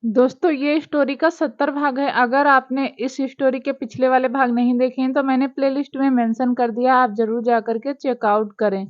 दोस्तों ये स्टोरी का 70 भाग है। अगर आपने इस स्टोरी के पिछले वाले भाग नहीं देखे हैं तो मैंने प्लेलिस्ट में मेंशन कर दिया, आप जरूर जा करके चेकआउट करें।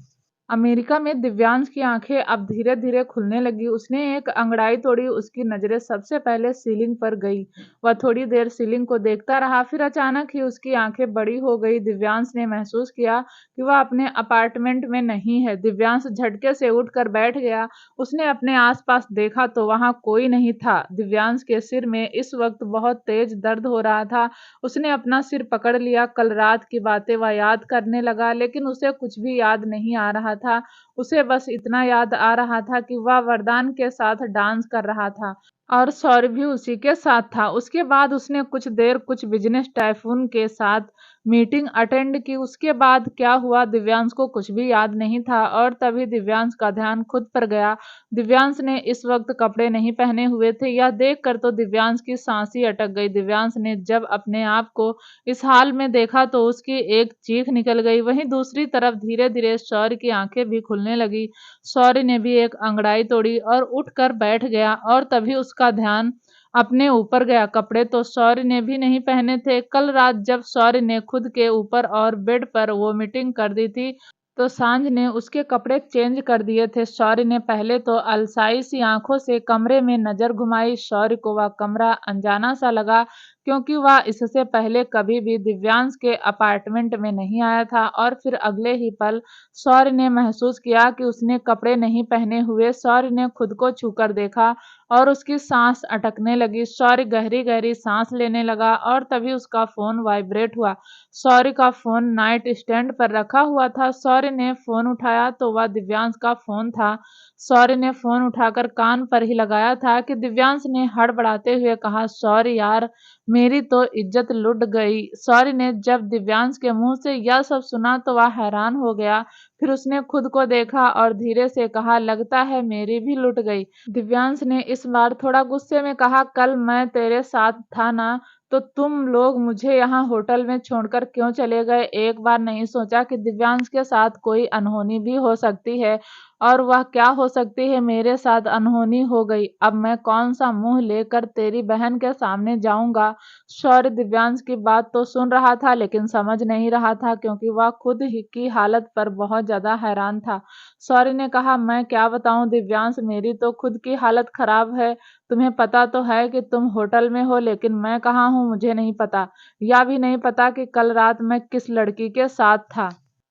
अमेरिका में दिव्यांश की आंखें अब धीरे धीरे खुलने लगी। उसने एक अंगड़ाई तोड़ी। उसकी नजरें सबसे पहले सीलिंग पर गई। वह थोड़ी देर सीलिंग को देखता रहा, फिर अचानक ही उसकी आंखें बड़ी हो गई। दिव्यांश ने महसूस किया कि वह अपने अपार्टमेंट में नहीं है। दिव्यांश झटके से उठकर बैठ गया। उसने अपने आसपास देखा तो वहां कोई नहीं था। दिव्यांश के सिर में इस वक्त बहुत तेज दर्द हो रहा था। उसने अपना सिर पकड़ लिया। कल रात की बातें वह याद करने लगा, लेकिन उसे कुछ भी याद नहीं आ रहा था। उसे बस इतना याद आ रहा था कि वह वरदान के साथ डांस कर रहा था और सौरभ भी उसी के साथ था। उसके बाद उसने कुछ देर कुछ बिजनेस टाइकून के साथ मीटिंग अटेंड की। उसके बाद क्या हुआ दिव्यांश को कुछ भी याद नहीं था और तभी दिव्यांश का ध्यान खुद पर गया। दिव्यांश ने इस वक्त कपड़े नहीं पहने हुए थे। यह देखकर तो दिव्यांश की सांस ही अटक गई। दिव्यांश ने जब अपने आप को इस हाल में देखा तो उसकी एक चीख निकल गई। वहीं दूसरी तरफ धीरे धीरे शौर्य की आंखें भी खुलने लगी। शौर्य ने भी एक अंगड़ाई तोड़ी और उठकर बैठ गया और तभी उसका ध्यान अपने ऊपर गया। कपड़े तो शौर्य ने भी नहीं पहने थे। कल रात जब शौर्य ने खुद के ऊपर और बेड पर वोमिटिंग कर दी थी तो सांझ ने उसके कपड़े चेंज कर दिए थे। शौर्य ने पहले तो अलसाई सी आंखों से कमरे में नजर घुमाई। शौर्य को वह कमरा अनजाना सा लगा, क्योंकि वह इससे पहले कभी भी दिव्यांश के अपार्टमेंट में नहीं आया था। और फिर अगले ही पल शौर्य ने महसूस किया कि उसने कपड़े नहीं पहने हुए। शौर्य ने खुद को छूकर देखा और उसकी सांस अटकने लगी। शौर्य गहरी गहरी सांस लेने लगा और तभी उसका फोन वाइब्रेट हुआ। शौर्य का फोन नाइट स्टैंड पर रखा हुआ था। शौर्य ने फोन उठाया तो वह दिव्यांश का फोन था। शौर्य ने फोन उठाकर कान पर ही लगाया था कि दिव्यांश ने हड़बड़ाते हुए कहा, शौर्य यार, मेरी तो इज्जत लुट गई। शौर्य ने जब दिव्यांश के मुंह से यह सब सुना तो वह हैरान हो गया। फिर उसने खुद को देखा और धीरे से कहा, लगता है मेरी भी लुट गई। दिव्यांश ने इस बार थोड़ा गुस्से में कहा, कल मैं तेरे साथ था ना, तो तुम लोग मुझे यहाँ होटल में छोड़कर क्यों चले गए? एक बार नहीं सोचा कि दिव्यांश के साथ कोई अनहोनी भी हो सकती है? और वह क्या हो सकती है? मेरे साथ अनहोनी हो गई। अब मैं कौन सा मुंह लेकर तेरी बहन के सामने जाऊंगा? शौर्य दिव्यांश की बात तो सुन रहा था लेकिन समझ नहीं रहा था, क्योंकि वह खुद ही की हालत पर बहुत ज्यादा हैरान था। शौर्य ने कहा, मैं क्या बताऊं दिव्यांश, मेरी तो खुद की हालत खराब है। तुम्हें पता तो है कि तुम होटल में हो, लेकिन मैं कहाँ हूँ मुझे नहीं पता। यह भी नहीं पता कि कल रात मैं किस लड़की के साथ था।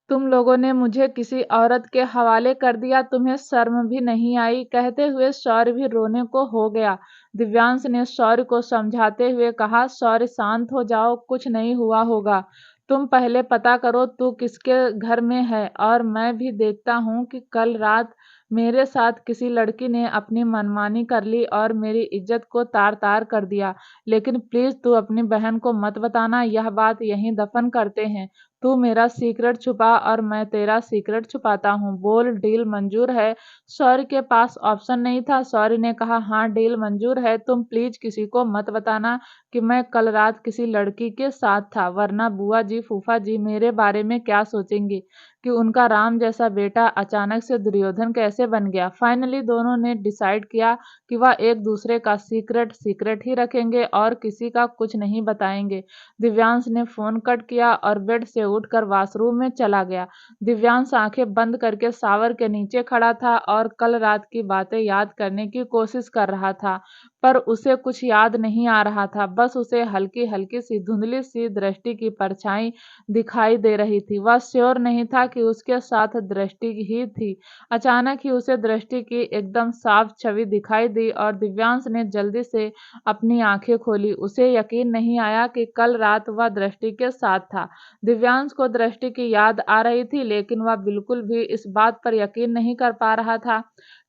तुम लोगों ने मुझे किसी औरत के हवाले कर दिया। तुम्हें शर्म भी नहीं आई? कहते हुए शौर्य भी रोने को हो गया। दिव्यांश ने शौर्य को समझाते हुए कहा, शौर्य शांत हो जाओ, कुछ नहीं हुआ होगा। तुम पहले पता करो तू किसके घर में है, और मैं भी देखता हूँ कि कल रात मेरे साथ किसी लड़की ने अपनी मनमानी कर ली और मेरी इज्जत को तार तार कर दिया। लेकिन प्लीज तू अपनी बहन को मत बताना, यह बात यहीं दफन करते हैं। तू मेरा सीक्रेट छुपा और मैं तेरा सीक्रेट छुपाता हूँ। बोल, डील मंजूर है? शौर्य के पास ऑप्शन नहीं था। शौर्य ने कहा, हाँ डील मंजूर है। तुम प्लीज किसी को मत बताना कि मैं कल रात किसी लड़की के साथ था, वरना बुआ जी फूफा जी मेरे बारे में क्या सोचेंगे कि उनका राम जैसा बेटा अचानक से दुर्योधन कैसे बन गया। फाइनली दोनों ने डिसाइड किया कि वह एक दूसरे का सीक्रेट सीक्रेट ही रखेंगे और किसी का कुछ नहीं बताएंगे। दिव्यांश ने फोन कट किया और बेड से उठकर वॉशरूम में चला गया। दिव्यांश आंखें बंद करके शावर के नीचे खड़ा था और कल रात की बातें याद करने की कोशिश कर रहा था, पर उसे कुछ याद नहीं आ रहा था। बस उसे हल्की हल्की सी धुंधली सी दृष्टि की परछाई दिखाई दे रही थी। वह श्योर नहीं था कि उसके साथ दृष्टि ही थी। अचानक ही उसे दृष्टि की एकदम साफ छवि दिखाई दी और दिव्यांश ने जल्दी से अपनी आंखें खोली। उसे यकीन नहीं आया कि कल रात वह दृष्टि के साथ था। दिव्यांश को दृष्टि की याद आ रही थी, लेकिन वह बिल्कुल भी इस बात पर यकीन नहीं कर पा रहा था,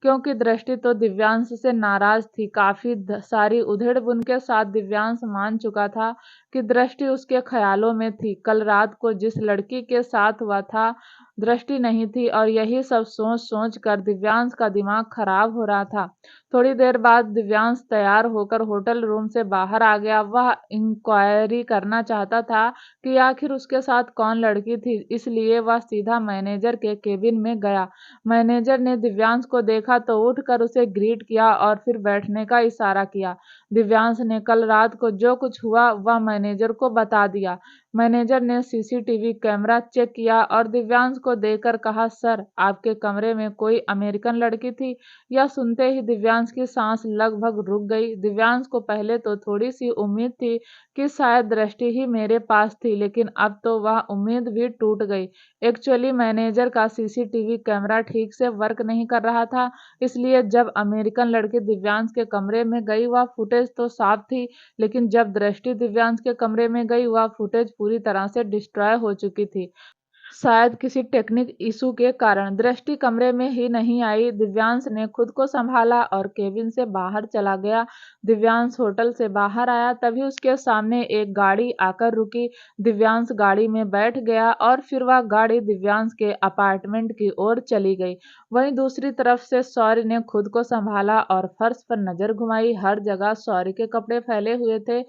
क्योंकि दृष्टि तो दिव्यांश से नाराज थी। काफी सारी उधेड़ बुन के साथ दिव्यांश मान चुका था कि दृष्टि उसके ख्यालों में थी। कल रात को जिस लड़की के साथ हुआ था दृष्टि नहीं थी और यही सब सोच सोच कर दिव्यांश का दिमाग खराब हो रहा था। थोड़ी देर बाद दिव्यांश तैयार होकर होटल रूम से बाहर आ गया। वह इंक्वायरी करना चाहता था कि आखिर उसके साथ कौन लड़की थी, इसलिए वह सीधा मैनेजर के केबिन में गया। मैनेजर ने दिव्यांश को देखा तो उठकर उसे ग्रीट किया और फिर बैठने का इशारा किया। दिव्यांश ने कल रात को जो कुछ हुआ वह मैनेजर को बता दिया। मैनेजर ने सीसीटीवी कैमरा चेक किया और दिव्यांश को देखकर कहा, सर, आपके कमरे में कोई अमेरिकन लड़की थी? यह सुनते ही दिव्यांश की सांस लगभग रुक गई। दिव्यांश को पहले तो थोड़ी सी उम्मीद थी कि शायद दृष्टि ही मेरे पास थी, लेकिन अब तो वह उम्मीद भी टूट गई। एक्चुअली मैनेजर का सीसीटीवी कैमरा ठीक से वर्क नहीं कर रहा था, इसलिए जब अमेरिकन लड़की दिव्यांश के कमरे में गई वह फुटेज तो साफ थी, लेकिन जब दृष्टि दिव्यांश के कमरे में गई वह फुटेज पूरी तरह से डिस्ट्रॉय हो चुकी थी। शायद किसी टेक्निक इशू के कारण दृष्टि कमरे में ही नहीं आई। दिव्यांश ने खुद को संभाला और केबिन से बाहर चला गया। दिव्यांश होटल से बाहर आया तभी उसके सामने एक गाड़ी आकर रुकी। दिव्यांश गाड़ी में बैठ गया और फिर वह गाड़ी दिव्यांश के अपार्टमेंट की ओर चली गई। वहीं दूसरी तरफ से शौर्य ने खुद को संभाला और फर्श पर नजर घुमाई। हर जगह शौर्य के कपड़े फैले हुए थे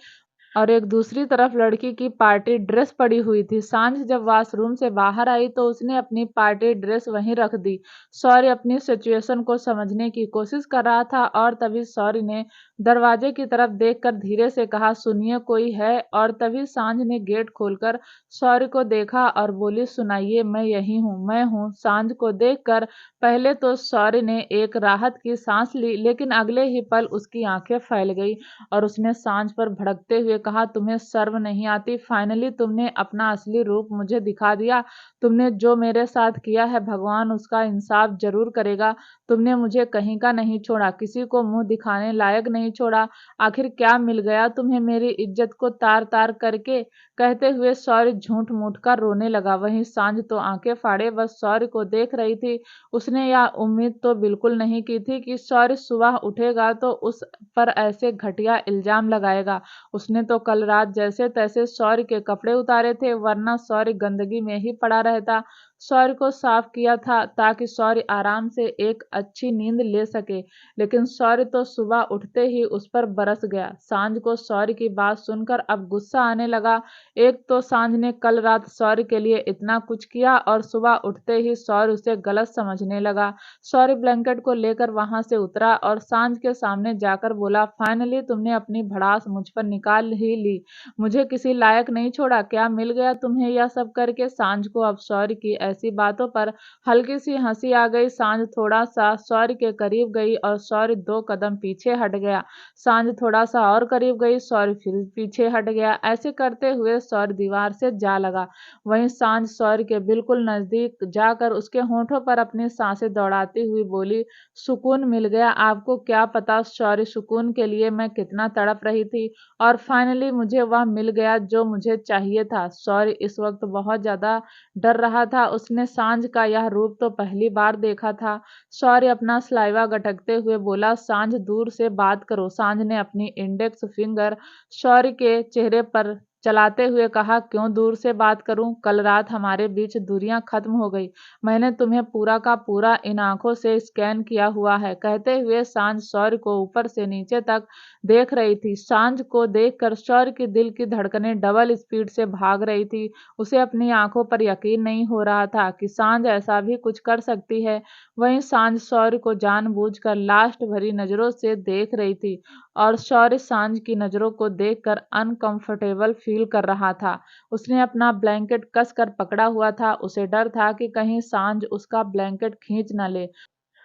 और एक दूसरी तरफ लड़की की पार्टी ड्रेस पड़ी हुई थी। सांझ जब वॉशरूम से बाहर आई तो उसने अपनी पार्टी ड्रेस वहीं रख दी। शौर्य अपनी सिचुएशन को समझने की कोशिश कर रहा था और तभी शौर्य ने दरवाजे की तरफ देखकर धीरे से कहा, सुनिए, कोई है? और तभी सांझ ने गेट खोलकर शौर्य को देखा और बोली, सुनाइए, मैं यही हूँ, मैं हूँ। सांझ को देखकर पहले तो शौर्य ने एक राहत की सांस ली, लेकिन अगले ही पल उसकी आंखें फैल गई और उसने सांझ पर भड़कते हुए कहा, तुम्हें शर्म नहीं आती? फाइनली तुमने अपना असली रूप मुझे दिखा दिया। तुमने जो मेरे साथ किया है भगवान उसका इंसाफ जरूर करेगा। तुमने मुझे कहीं का नहीं छोड़ा, किसी को मुंह दिखाने लायक नहीं छोड़ा। आखिर क्या मिल गया तुम्हें मेरी इज्जत को तार तार करके? कहते हुए शौर्य झूठ मूठ कर रोने लगा। वहीं सांझ तो आंखें फाड़े बस शौर्य को देख रही थी। उसने यह उम्मीद तो बिल्कुल नहीं की थी कि शौर्य सुबह उठेगा तो उस पर ऐसे घटिया इल्जाम लगाएगा। उसने तो कल रात जैसे तैसे शौर्य के कपड़े उतारे थे, वरना शौर्य गंदगी में ही पड़ा रहता। शौर्य को साफ किया था ताकि शौर्य आराम से एक अच्छी नींद ले सके, लेकिन शौर्य तो सुबह उठते ही उस पर बरस गया। सांझ को शौर्य की बात सुनकर अब गुस्सा आने लगा। एक तो सांझ ने कल रात शौर्य के लिए इतना कुछ किया और सुबह उठते ही शौर्य उसे गलत समझने लगा। शौर्य ब्लैंकेट को लेकर वहां से उतरा और सांझ के सामने जाकर बोला, फाइनली तुमने अपनी भड़ास मुझ पर निकाल ही ली। मुझे किसी लायक नहीं छोड़ा। क्या मिल गया तुम्हें यह सब करके? सांझ को अब शौर्य की ऐसी बातों पर हल्की सी हंसी आ गई। सांझ थोड़ा सा शौर्य के करीब गई और शौर्य 2 कदम पीछे हट गया। सांझ थोड़ा सा और करीब गई, शौर्य फिर पीछे हट गया। ऐसे करते हुए शौर्य दीवार से जा लगा। वहीं सांझ शौर्य के बिल्कुल नजदीक जाकर उसके होठों पर अपनी सांसें दौड़ाती हुई बोली, सुकून मिल गया। आपको क्या पता शौर्य, सुकून के लिए मैं कितना तड़प रही थी और फाइनली मुझे वह मिल गया जो मुझे चाहिए था। शौर्य इस वक्त बहुत ज्यादा डर रहा था। उसने सांझ का यह रूप तो पहली बार देखा था। शौर्य अपना सलाइवा गटकते हुए बोला, सांझ दूर से बात करो। सांझ ने अपनी इंडेक्स फिंगर शौर्य के चेहरे पर चलाते हुए कहा, क्यों दूर से बात करूं? कल रात हमारे बीच दूरियां खत्म हो गई। मैंने तुम्हें पूरा का पूरा इन आंखों से स्कैन किया हुआ है। कहते हुए सांझ शौर्य को ऊपर से नीचे तक देख रही थी। सांझ को देखकर शौर्य के दिल की धड़कनें डबल स्पीड से भाग रही थी। उसे अपनी आंखों पर यकीन नहीं हो रहा था कि सांझ ऐसा भी कुछ कर सकती है। वहीं सांझ शौर्य को जानबूझकर लास्ट भरी नजरों से देख रही थी और शौर्य सांझ की नजरों को देखकर अनकंफर्टेबल फील कर रहा था। उसने अपना ब्लैंकेट कसकर पकड़ा हुआ था। उसे डर था कि कहीं सांझ उसका ब्लैंकेट खींच न ले।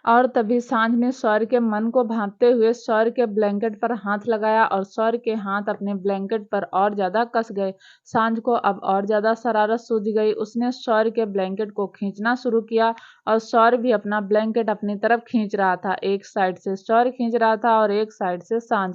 और तभी सांझ ने शौर्य के मन को भांपते हुए शौर्य के ब्लैंकेट पर हाथ लगाया और शौर्य के हाथ अपने ब्लैंकेट पर और ज्यादा कस गए। सांझ को अब और ज्यादा शरारत सूझ गई। उसने शौर्य के ब्लैंकेट को खींचना शुरू किया और शौर्य भी अपना ब्लैंकेट अपनी तरफ खींच रहा था। एक साइड से शौर्य खींच रहा था और एक साइड से सांझ।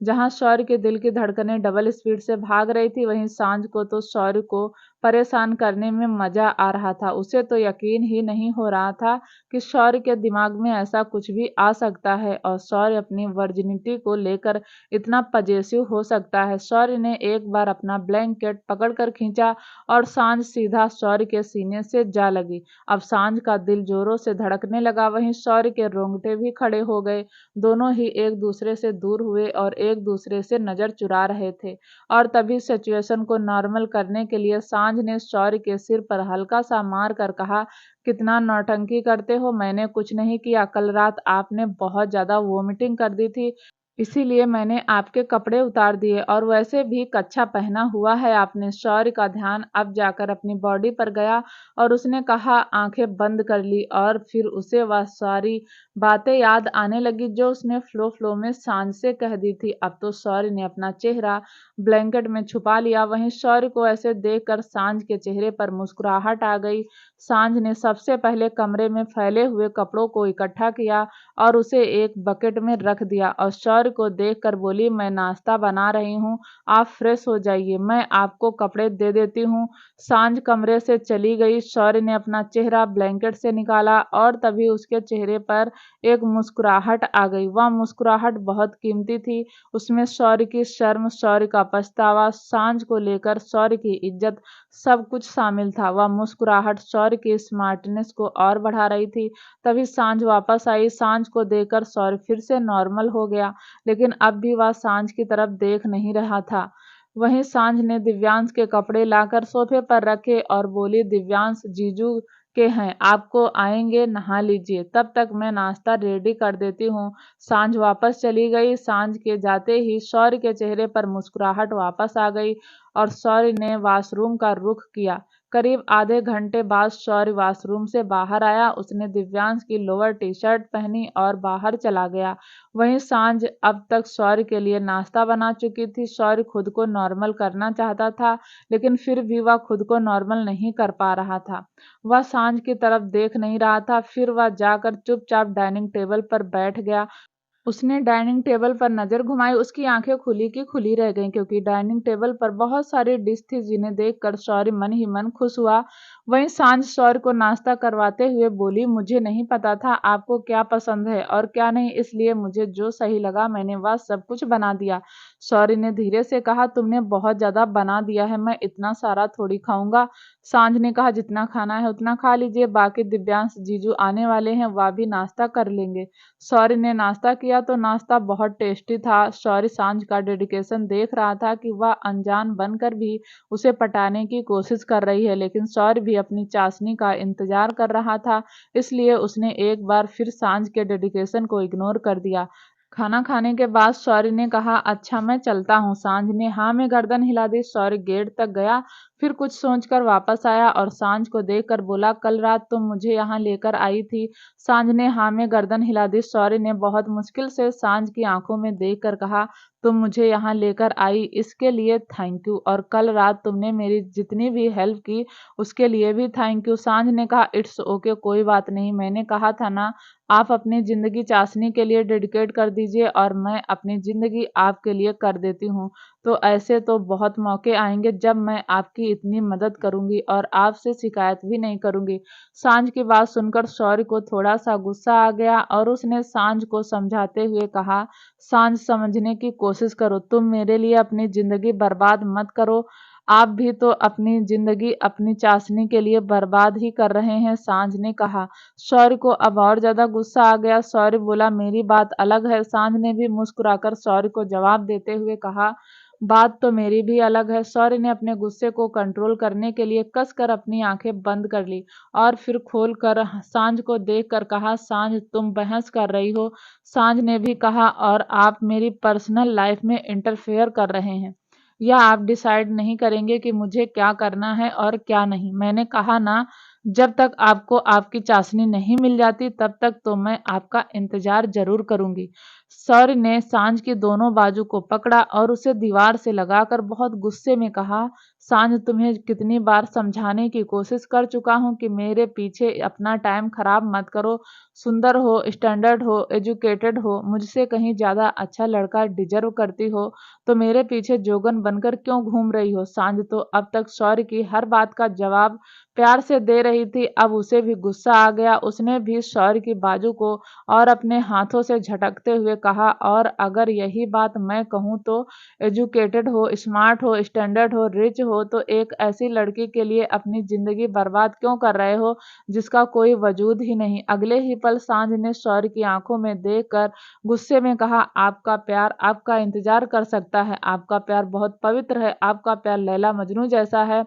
जहां शौर्य के दिल की धड़कनें डबल स्पीड से भाग रही थी, वहीं सांझ को तो शौर्य को परेशान करने में मजा आ रहा था। उसे तो यकीन ही नहीं हो रहा था कि शौर्य के दिमाग में ऐसा कुछ भी आ सकता है और शौर्य अपनी वर्जिनिटी को लेकर इतना पजेसिव हो सकता है। शौर्य ने एक बार अपना ब्लैंकेट पकड़कर खींचा और सांझ सीधा शौर्य के सीने से जा लगी। अब सांझ का दिल जोरों से धड़कने लगा, वहीं शौर्य के रोंगटे भी खड़े हो गए। दोनों ही एक दूसरे से दूर हुए और एक दूसरे से नजर चुरा रहे थे। और तभी सिचुएशन को नॉर्मल करने के लिए सांझ ने शौर्य के सिर पर हल्का सा मार कर कहा, कितना नौटंकी करते हो, मैंने कुछ नहीं किया। कल रात आपने बहुत ज्यादा वोमिटिंग कर दी थी, इसीलिए मैंने आपके कपड़े उतार दिए और वैसे भी कच्छा पहना हुआ है आपने। शौर्य का ध्यान अब जाकर अपनी बॉडी पर गया और उसने कहा, आंखें बंद कर ली और फिर उसे वह सारी बातें याद आने लगी जो उसने फ्लो फ्लो में सांझ से कह दी थी। अब तो शौर्य ने अपना चेहरा ब्लैंकेट में छुपा लिया। वहीं शौर्य को ऐसे देखकर सांझ के चेहरे पर मुस्कुराहट आ गई। सांझ ने सबसे पहले कमरे में फैले हुए कपड़ों को इकट्ठा किया और उसे एक बकेट में रख दिया और शौर्य को देखकर बोली, मैं नाश्ता बना रही हूँ, आप फ्रेश हो जाइए, मैं आपको कपड़े दे देती हूँ। सांझ कमरे से चली गई। शौर्य ने अपना चेहरा ब्लैंकेट से निकाला और तभी उसके चेहरे पर एक मुस्कुराहट आ गई। वह मुस्कुराहट बहुत कीमती थी। उसमें शौर्य की शर्म, शौर्य का पछतावा, सांझ को लेकर शौर्य की इज्जत, सब कुछ शामिल था। वह मुस्कुराहट शौर्य की स्मार्टनेस को और बढ़ा रही थी। तभी सांझ वापस आई। सांझ को देखकर शौर्य फिर से नॉर्मल हो गया, लेकिन अब भी वह सांझ की तरफ देख नहीं रहा था। वहीं सांझ ने दिव्यांश के कपड़े लाकर सोफे पर रखे और बोली, दिव्यांश जीजू के हैं, आपको आएंगे, नहा लीजिए, तब तक मैं नाश्ता रेडी कर देती हूँ। सांझ वापस चली गई। सांझ के जाते ही शौर्य के चेहरे पर मुस्कुराहट वापस आ गई और शौर्य ने वॉशरूम का रुख किया। करीब आधे घंटे बाद शौर्य वॉशरूम से बाहर आया। उसने दिव्यांश की लोअर टी शर्ट पहनी और बाहर चला गया। वहीं सांझ अब तक शौर्य के लिए नाश्ता बना चुकी थी। शौर्य खुद को नॉर्मल करना चाहता था, लेकिन फिर भी वह खुद को नॉर्मल नहीं कर पा रहा था। वह सांझ की तरफ देख नहीं रहा था। फिर वह जाकर चुपचाप डाइनिंग टेबल पर बैठ गया। उसने डाइनिंग टेबल पर नजर घुमाई। उसकी आंखें खुली की खुली रह गईं, क्योंकि डाइनिंग टेबल पर बहुत सारी डिश थी जिन्हें देखकर शौर्य मन ही मन खुश हुआ। वहीं सांझ शौर्य को नाश्ता करवाते हुए बोली, मुझे नहीं पता था आपको क्या पसंद है और क्या नहीं, इसलिए मुझे जो सही लगा मैंने वह सब कुछ बना दिया। शौर्य ने धीरे से कहा, तुमने बहुत ज्यादा बना दिया है, मैं इतना सारा थोड़ी खाऊंगा। सांझ ने कहा, जितना खाना है उतना खा लीजिए, बाकी दिव्यांश जीजू आने वाले हैं, वह भी नाश्ता कर लेंगे। शौर्य ने नाश्ता किया तो नाश्ता बहुत टेस्टी था। शौर्य सांझ का डेडिकेशन देख रहा था कि वह अनजान बनकर भी उसे पटाने की कोशिश कर रही है, लेकिन शौर्य भी अपनी चाशनी का इंतजार कर रहा था, इसलिए उसने एक बार फिर सांझ के डेडिकेशन को इग्नोर कर दिया। खाना खाने के बाद शौर्य ने कहा, अच्छा मैं चलता हूँ। सांझ ने हाँ में गर्दन हिला दी। शौर्य गेट तक गया, फिर कुछ सोचकर वापस आया और सांझ को देखकर बोला, कल रात तुम मुझे यहाँ लेकर आई थी। सांझ ने हाँ में गर्दन हिला दी। शौर्य ने बहुत मुश्किल से सांझ की आंखों में देखकर कहा, तुम मुझे यहाँ लेकर आई इसके लिए थैंक यू, और कल रात तुमने मेरी जितनी भी हेल्प की उसके लिए भी थैंक यू। सांझ ने कहा, इट्स ओके, कोई बात नहीं, मैंने कहा था ना, आप अपनी जिंदगी चाशनी के लिए डेडिकेट कर दीजिए और मैं अपनी जिंदगी आपके लिए कर देती हूँ। तो ऐसे तो बहुत मौके आएंगे जब मैं आपकी इतनी मदद करूंगी और आपसे शिकायत भी नहीं करूंगी। सांझ की बात सुनकर शौर्य को थोड़ा सा गुस्सा आ गया और उसने सांझ को समझाते हुए कहा, सांझ समझने की कोशिश करो, तुम मेरे लिए अपनी जिंदगी बर्बाद मत करो। आप भी तो अपनी जिंदगी अपनी चाशनी के लिए बर्बाद ही कर रहे हैं, सांझ ने कहा। शौर्य को अब और ज्यादा गुस्सा आ गया। शौर्य बोला, मेरी बात अलग है। सांझ ने भी मुस्कुराकर शौर्य को जवाब देते हुए कहा, बात तो मेरी भी अलग है। शौर्य ने अपने गुस्से को कंट्रोल करने के लिए कसकर अपनी आंखें बंद कर ली और फिर खोल कर सांझ को देखकर कहा, सांझ तुम बहस कर रही हो। सांझ ने भी कहा, और आप मेरी पर्सनल लाइफ में इंटरफेयर कर रहे हैं, या आप डिसाइड नहीं करेंगे कि मुझे क्या करना है और क्या नहीं। मैंने कहा ना, जब तक आपको आपकी चाशनी नहीं मिल जाती तब तक तो मैं आपका इंतजार जरूर करूंगी। सौर्य ने सांझ की दोनों बाजू को पकड़ा और उसे दीवार से लगाकर बहुत गुस्से में कहा, सांझ, तुम्हें कितनी बार समझाने की कोशिश कर चुका हूँ कि मेरे पीछे अपना टाइम खराब मत करो। सुंदर हो, स्टैंडर्ड हो, एजुकेटेड हो, मुझसे कहीं ज्यादा अच्छा लड़का डिजर्व करती हो तो मेरे पीछे जोगन बनकर क्यों घूम रही हो? सांझ तो अब तक सौर्य की हर बात का जवाब प्यार से दे रही थी, अब उसे भी गुस्सा आ गया। उसने भी सौर्य की बाजू को और अपने हाथों से झटकते हुए कहा, और अगर यही बात मैं कहूँ तो एजुकेटेड हो, स्मार्ट हो, स्टैंडर्ड हो, रिच हो तो एक ऐसी लड़की के लिए अपनी जिंदगी बर्बाद क्यों कर रहे हो जिसका कोई वजूद ही नहीं? अगले ही पल सांझ ने सौर्य की आंखों में देखकर गुस्से में कहा, आपका प्यार आपका इंतजार कर सकता है, आपका प्यार बहुत पवित्र है, आपका प्यार लैला मजनू जैसा है,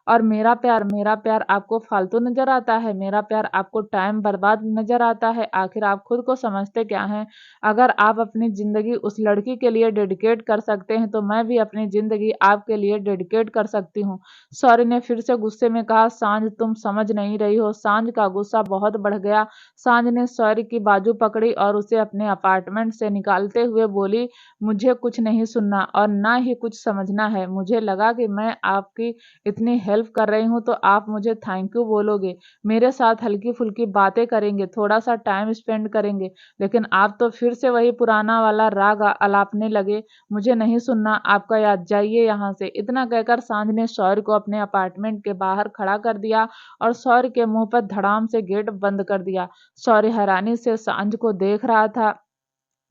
और मेरा प्यार आपको फालतू नजर आता है, मेरा प्यार आपको टाइम बर्बाद नजर आता है। आखिर आप खुद को समझते क्या हैं? अगर आप अपनी जिंदगी उस लड़की के लिए डेडिकेट कर सकते हैं तो मैं भी अपनी जिंदगी आपके लिए डेडिकेट कर सकती हूँ। सौर्य ने फिर से गुस्से में कहा, सांझ, तुम समझ नहीं रही हो। सांझ का गुस्सा बहुत बढ़ गया। सांझ ने सौर्य की बाजू पकड़ी और उसे अपने अपार्टमेंट से निकालते हुए बोली, मुझे कुछ नहीं सुनना और ना ही कुछ समझना है। मुझे लगा कि मैं आपकी इतनी हेल्प कर रही हूँ तो आप मुझे थैंक यू बोलोगे, मेरे साथ हल्की फुल्की बातें करेंगे, थोड़ा सा टाइम स्पेंड करेंगे, लेकिन आप तो फिर से वही पुराना वाला राग अलापने लगे। मुझे नहीं सुनना आपका, याद, जाइए यहाँ से। इतना कहकर सांझ ने सौर्य को अपने अपार्टमेंट के बाहर खड़ा कर दिया और सौर्य के मुंह पर धड़ाम से गेट बंद कर दिया। सौर्य हैरानी से सांझ को देख रहा था।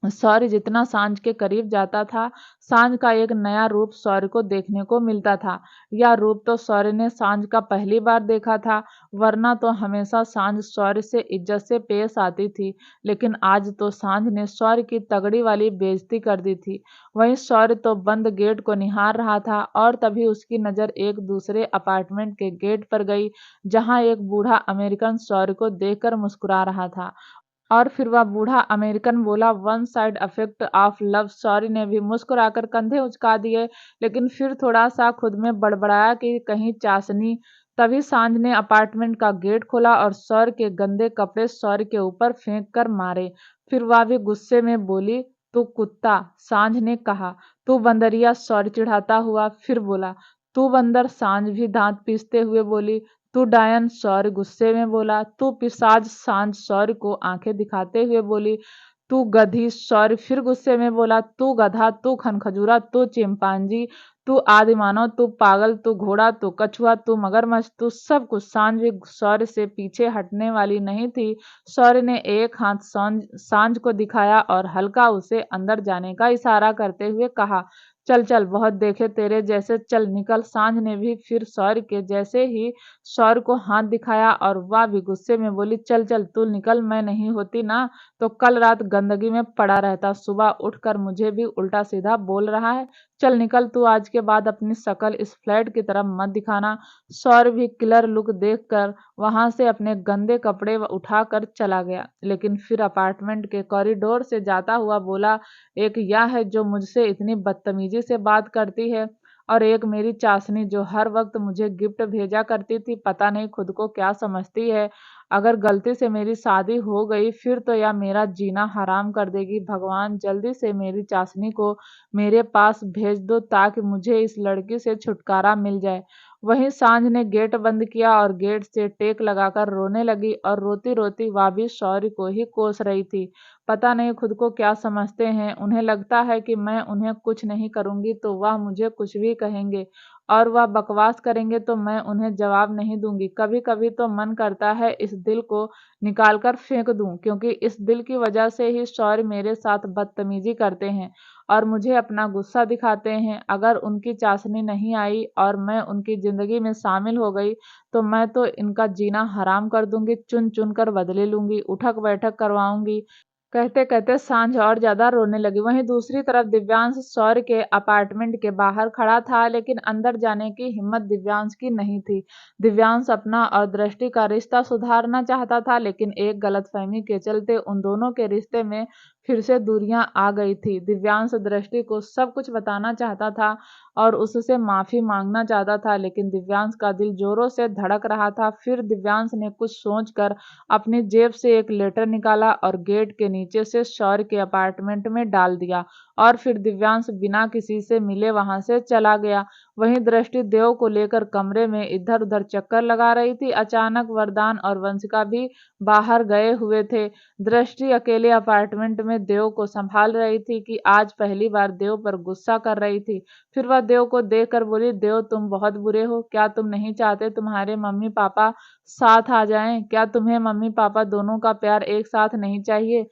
सौर्य जितना सांझ के करीब जाता था, सांझ का एक नया रूप सौर्य को देखने को मिलता था। यह रूप तो सौर्य ने सांझ का पहली बार देखा था, वरना तो हमेशा सांझ सौर्य से इज्जत से पेश आती थी, लेकिन आज तो सांझ ने सौर्य की तगड़ी वाली बेइज्जती कर दी थी। वहीं सौर्य तो बंद गेट को निहार रहा था और तभी उसकी नजर एक दूसरे अपार्टमेंट के गेट पर गई, जहां एक बूढ़ा अमेरिकन सौर्य को देखकर मुस्कुरा रहा था। और फिर वह बूढ़ा अमेरिकन बोला, one side effect of love. Sorry ने भी मुस्कुराकर कंधे उचका दिए, लेकिन फिर थोड़ा सा खुद में बड़बड़ाया कि कहीं चाशनी। तभी सांझ ने अपार्टमेंट का गेट खोला और सौर के गंदे कपड़े सौर के ऊपर फेंक कर मारे। फिर वह भी गुस्से में बोली, तू कुत्ता, सांझ ने कहा। तू बंदरिया, सौर चिढ़ाता हुआ फिर बोला। तू बंदर, सांझ भी दांत पीसते हुए बोली। तू डायन, सौर्य गुस्से में बोला। तू पिशाच, सांझ सौर्य को आंखें दिखाते हुए बोली। तू गधी, सौर्य फिर गुस्से में बोला। तू गधा, तू खनखजूरा, तू चिंपांजी, तू आदिमानव, तू पागल, तू घोड़ा, तू कछुआ, तू मगरमच्छ, तू सब कुछ। सांझ भी सौर्य से पीछे हटने वाली नहीं थी। सौर्य ने एक हाथ सांझ को दिखाया और हल्का उसे अंदर जाने का इशारा करते हुए कहा, चल चल, बहुत देखे तेरे जैसे, चल निकल। सांझ ने भी फिर सौर्य के जैसे ही सौर्य को हाथ दिखाया और वह भी गुस्से में बोली, चल चल तू निकल, मैं नहीं होती ना तो कल रात गंदगी में पड़ा रहता, सुबह उठकर मुझे भी उल्टा सीधा बोल रहा है। चल निकल तू, आज के बाद अपनी शक्ल इस फ्लैट की तरफ मत दिखाना। सौर्य भी किलर लुक देखकर वहां से अपने गंदे कपड़े उठाकर चला गया, लेकिन फिर अपार्टमेंट के कॉरिडोर से जाता हुआ बोला, एक यह है जो मुझसे इतनी बदतमीजी से बात करती है, और एक मेरी चाशनी जो हर वक्त मुझे गिफ्ट भेजा करती थी, पता नहीं खुद को क्या समझती है। अगर गलती से मेरी शादी हो गई फिर तो यह मेरा जीना हराम कर देगी। भगवान, जल्दी से मेरी चाशनी को मेरे पास भेज दो ताकि मुझे इस लड़की से छुटकारा मिल जाए। वहीं सांझ ने गेट बंद किया और गेट से टेक लगाकर रोने लगी, और रोती रोती वह भी शौर्य को ही कोस रही थी। पता नहीं खुद को क्या समझते हैं, उन्हें लगता है कि मैं उन्हें कुछ नहीं करूंगी तो वह मुझे कुछ भी कहेंगे, और वह बकवास करेंगे तो मैं उन्हें जवाब नहीं दूंगी। कभी कभी तो मन करता है इस दिल को निकालकर फेंक दूं, क्योंकि इस दिल की वजह से ही शौर्य मेरे साथ बदतमीजी करते हैं और मुझे अपना गुस्सा दिखाते हैं। अगर उनकी चाशनी नहीं आई और मैं उनकी जिंदगी में शामिल हो गई तो मैं तो इनका जीना हराम कर दूंगी, चुन चुन कर बदले लूंगी, उठक बैठक करवाऊंगी। कहते कहते सांझ और ज्यादा रोने लगी। वहीं दूसरी तरफ दिव्यांश सौर्य के अपार्टमेंट के बाहर खड़ा था, लेकिन अंदर जाने की हिम्मत दिव्यांश की नहीं थी। दिव्यांश अपना और दृष्टि का रिश्ता सुधारना चाहता था, लेकिन एक गलतफहमी के चलते उन दोनों के रिश्ते में फिर से दूरियां आ गई थी। दिव्यांश दृष्टि को सब कुछ बताना चाहता था और उससे माफी मांगना चाहता था, लेकिन दिव्यांश का दिल जोरों से धड़क रहा था। फिर दिव्यांश ने कुछ सोचकर अपनी जेब से एक लेटर निकाला और गेट के नीचे से शौर्य के अपार्टमेंट में डाल दिया। और फिर दिव्यांश बिना किसी से मिले वहां से चला गया। वहीं दृष्टि देव को लेकर कमरे में इधर उधर चक्कर लगा रही थी। अचानक वरदान और वंशिका भी बाहर गए हुए थे। दृष्टि अकेले अपार्टमेंट में देव को संभाल रही थी कि आज पहली बार देव पर गुस्सा कर रही थी। फिर वह देव को देखकर बोली, देव तुम बहुत बुरे हो। क्या तुम नहीं चाहते तुम्हारे मम्मी पापा साथ आ जाएं? क्या तुम्हें मम्मी पापा दोनों का प्यार एक साथ नहीं चाहिए?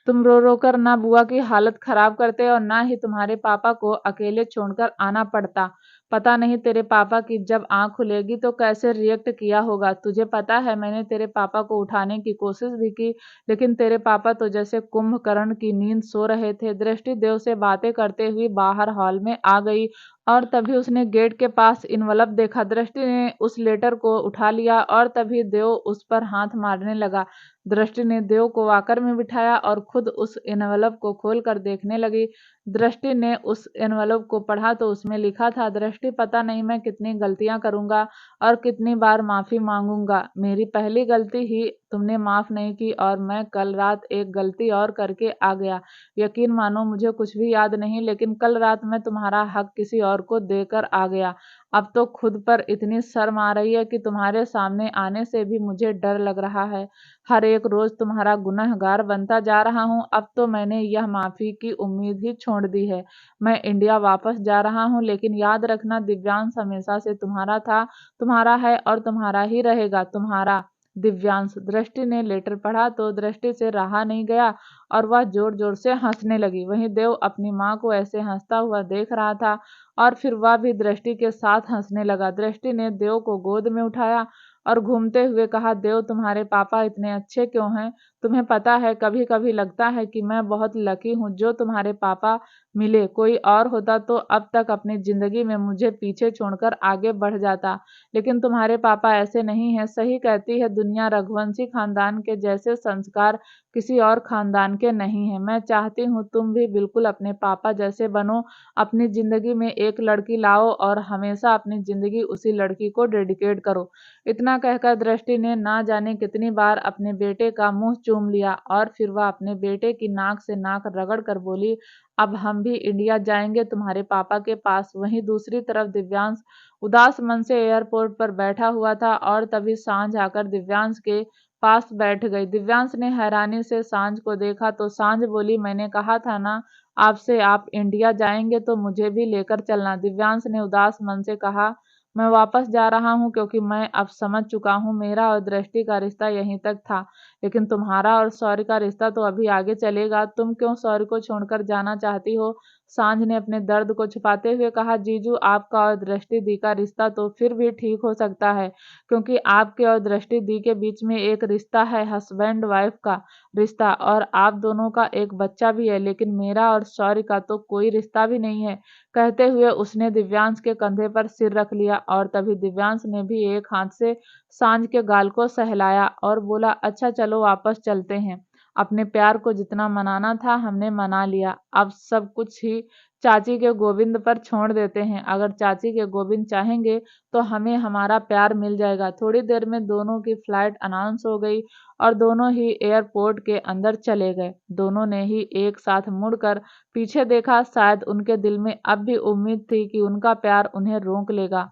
तुम रो रो कर ना बुआ की हालत खराब करते और ना ही तुम्हारे पापा को अकेले छोड़कर आना पड़ता। पता नहीं तेरे पापा की जब आंख खुलेगी तो कैसे रिएक्ट किया होगा। तुझे पता है मैंने तेरे पापा को उठाने की कोशिश भी की, लेकिन तेरे पापा तो जैसे कुंभकर्ण की नींद सो रहे थे। दृष्टि देव से बातें करते हुए बाहर हॉल में आ गई और तभी उसने गेट के पास इन्वलप देखा। दृष्टि ने उस लेटर को उठा लिया और तभी देव उस पर हाथ मारने लगा। दृष्टि ने देव को वॉकर में बिठाया और खुद उस एनवलप को खोलकर देखने लगी। दृष्टि ने उस एनवलप को पढ़ा तो उसमें लिखा था, दृष्टि पता नहीं मैं कितनी गलतियां करूंगा और कितनी बार माफी मांगूंगा। मेरी पहली गलती ही तुमने माफ नहीं की और मैं कल रात एक गलती और करके आ गया। यकीन मानो मुझे कुछ भी याद नहीं, लेकिन कल रात मैं तुम्हारा हक किसी और को देकर आ गया। अब तो खुद पर इतनी शर्म आ रही है कि तुम्हारे सामने आने से भी मुझे डर लग रहा है। हर एक रोज तुम्हारा गुनहगार बनता जा रहा हूँ। अब तो मैंने यह माफी की उम्मीद ही छोड़ दी है। मैं इंडिया वापस जा रहा हूँ, लेकिन याद रखना दिव्यांश हमेशा से तुम्हारा था, तुम्हारा है और तुम्हारा ही रहेगा। तुम्हारा दिव्यांश। दृष्टि ने लेटर पढ़ा तो दृष्टि से रहा नहीं गया और वह जोर जोर से हंसने लगी। वहीं देव अपनी माँ को ऐसे हंसता हुआ देख रहा था और फिर वह भी दृष्टि के साथ हंसने लगा। दृष्टि ने देव को गोद में उठाया और घूमते हुए कहा, देव तुम्हारे पापा इतने अच्छे क्यों हैं? तुम्हें पता है कभी कभी लगता है कि मैं बहुत लकी हूँ जो तुम्हारे पापा मिले। कोई और होता तो अब तक अपनी जिंदगी में मुझे पीछे छोड़कर आगे बढ़ जाता, लेकिन तुम्हारे पापा ऐसे नहीं हैं। सही कहती है दुनिया, रघुवंशी खानदान के जैसे संस्कार किसी और खानदान के नहीं है। मैं चाहती हूँ तुम भी बिल्कुल अपने पापा जैसे बनो। अपनी जिंदगी में एक लड़की लाओ और हमेशा अपनी जिंदगी उसी लड़की को डेडिकेट करो। इतना कहकर दृष्टि ने ना जाने कितनी बार अपने बेटे का मुंह चूम लिया और फिर वह अपने बेटे की नाक से नाक रगड़ कर बोली, अब हम भी इंडिया जाएंगे तुम्हारे पापा के पास। वहीं दूसरी तरफ दिव्यांश उदास मन से एयरपोर्ट पर बैठा हुआ था और तभी सांझ आकर दिव्यांश के पास बैठ गई। दिव्यांश ने हैरानी से सांझ को देखा तो सांझ बोली, मैंने कहा था ना आपसे, आप इंडिया जाएंगे तो मुझे भी लेकर चलना। दिव्यांश ने उदास मन से कहा, मैं वापस जा रहा हूँ क्योंकि मैं अब समझ चुका हूँ मेरा और दृष्टि का रिश्ता यहीं तक था, लेकिन तुम्हारा और सौर्य का रिश्ता तो अभी आगे चलेगा। तुम क्यों सौर्य को छोड़कर जाना चाहती हो? सांझ ने अपने दर्द को छुपाते हुए कहा, जीजू आपका और दृष्टि दी का रिश्ता तो फिर भी ठीक हो सकता है, क्योंकि आपके और दृष्टि दी के बीच में एक रिश्ता है, हस्बैंड वाइफ का रिश्ता, और आप दोनों का एक बच्चा भी है, लेकिन मेरा और शौर्य का तो कोई रिश्ता भी नहीं है। कहते हुए उसने दिव्यांश के कंधे पर सिर रख लिया और तभी दिव्यांश ने भी एक हाथ से सांझ के गाल को सहलाया और बोला, अच्छा चलो वापस चलते हैं। अपने प्यार को जितना मनाना था हमने मना लिया, अब सब कुछ ही चाची के गोविंद पर छोड़ देते हैं। अगर चाची के गोविंद चाहेंगे तो हमें हमारा प्यार मिल जाएगा। थोड़ी देर में दोनों की फ्लाइट अनाउंस हो गई और दोनों ही एयरपोर्ट के अंदर चले गए। दोनों ने ही एक साथ मुड़कर पीछे देखा। शायद उनके दिल में अब भी उम्मीद थी कि उनका प्यार उन्हें रोक लेगा,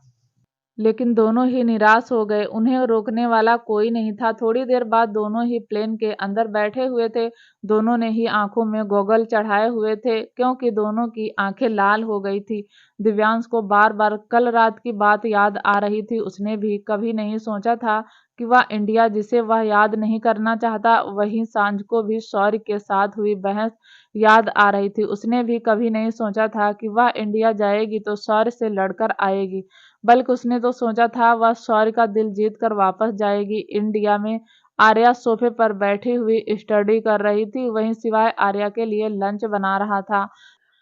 लेकिन दोनों ही निराश हो गए। उन्हें रोकने वाला कोई नहीं था। थोड़ी देर बाद दोनों ही प्लेन के अंदर बैठे हुए थे। दोनों ने ही आंखों में गोगल चढ़ाए हुए थे क्योंकि दोनों की आंखें लाल हो गई थी। दिव्यांश को बार बार कल रात की बात याद आ रही थी। उसने भी कभी नहीं सोचा था कि वह इंडिया, जिसे वह याद नहीं करना चाहता, वहीं सांझ को भी शौर्य के साथ हुई बहस याद आ रही थी। उसने भी कभी नहीं सोचा था कि वह इंडिया जाएगी तो शौर्य से लड़कर आएगी, बल्कि उसने तो सोचा था वह शौर्य का दिल जीत कर वापस जाएगी। इंडिया में आर्या सोफे पर बैठी हुई स्टडी कर रही थी, वहीं सिवाय आर्या के लिए लंच बना रहा था।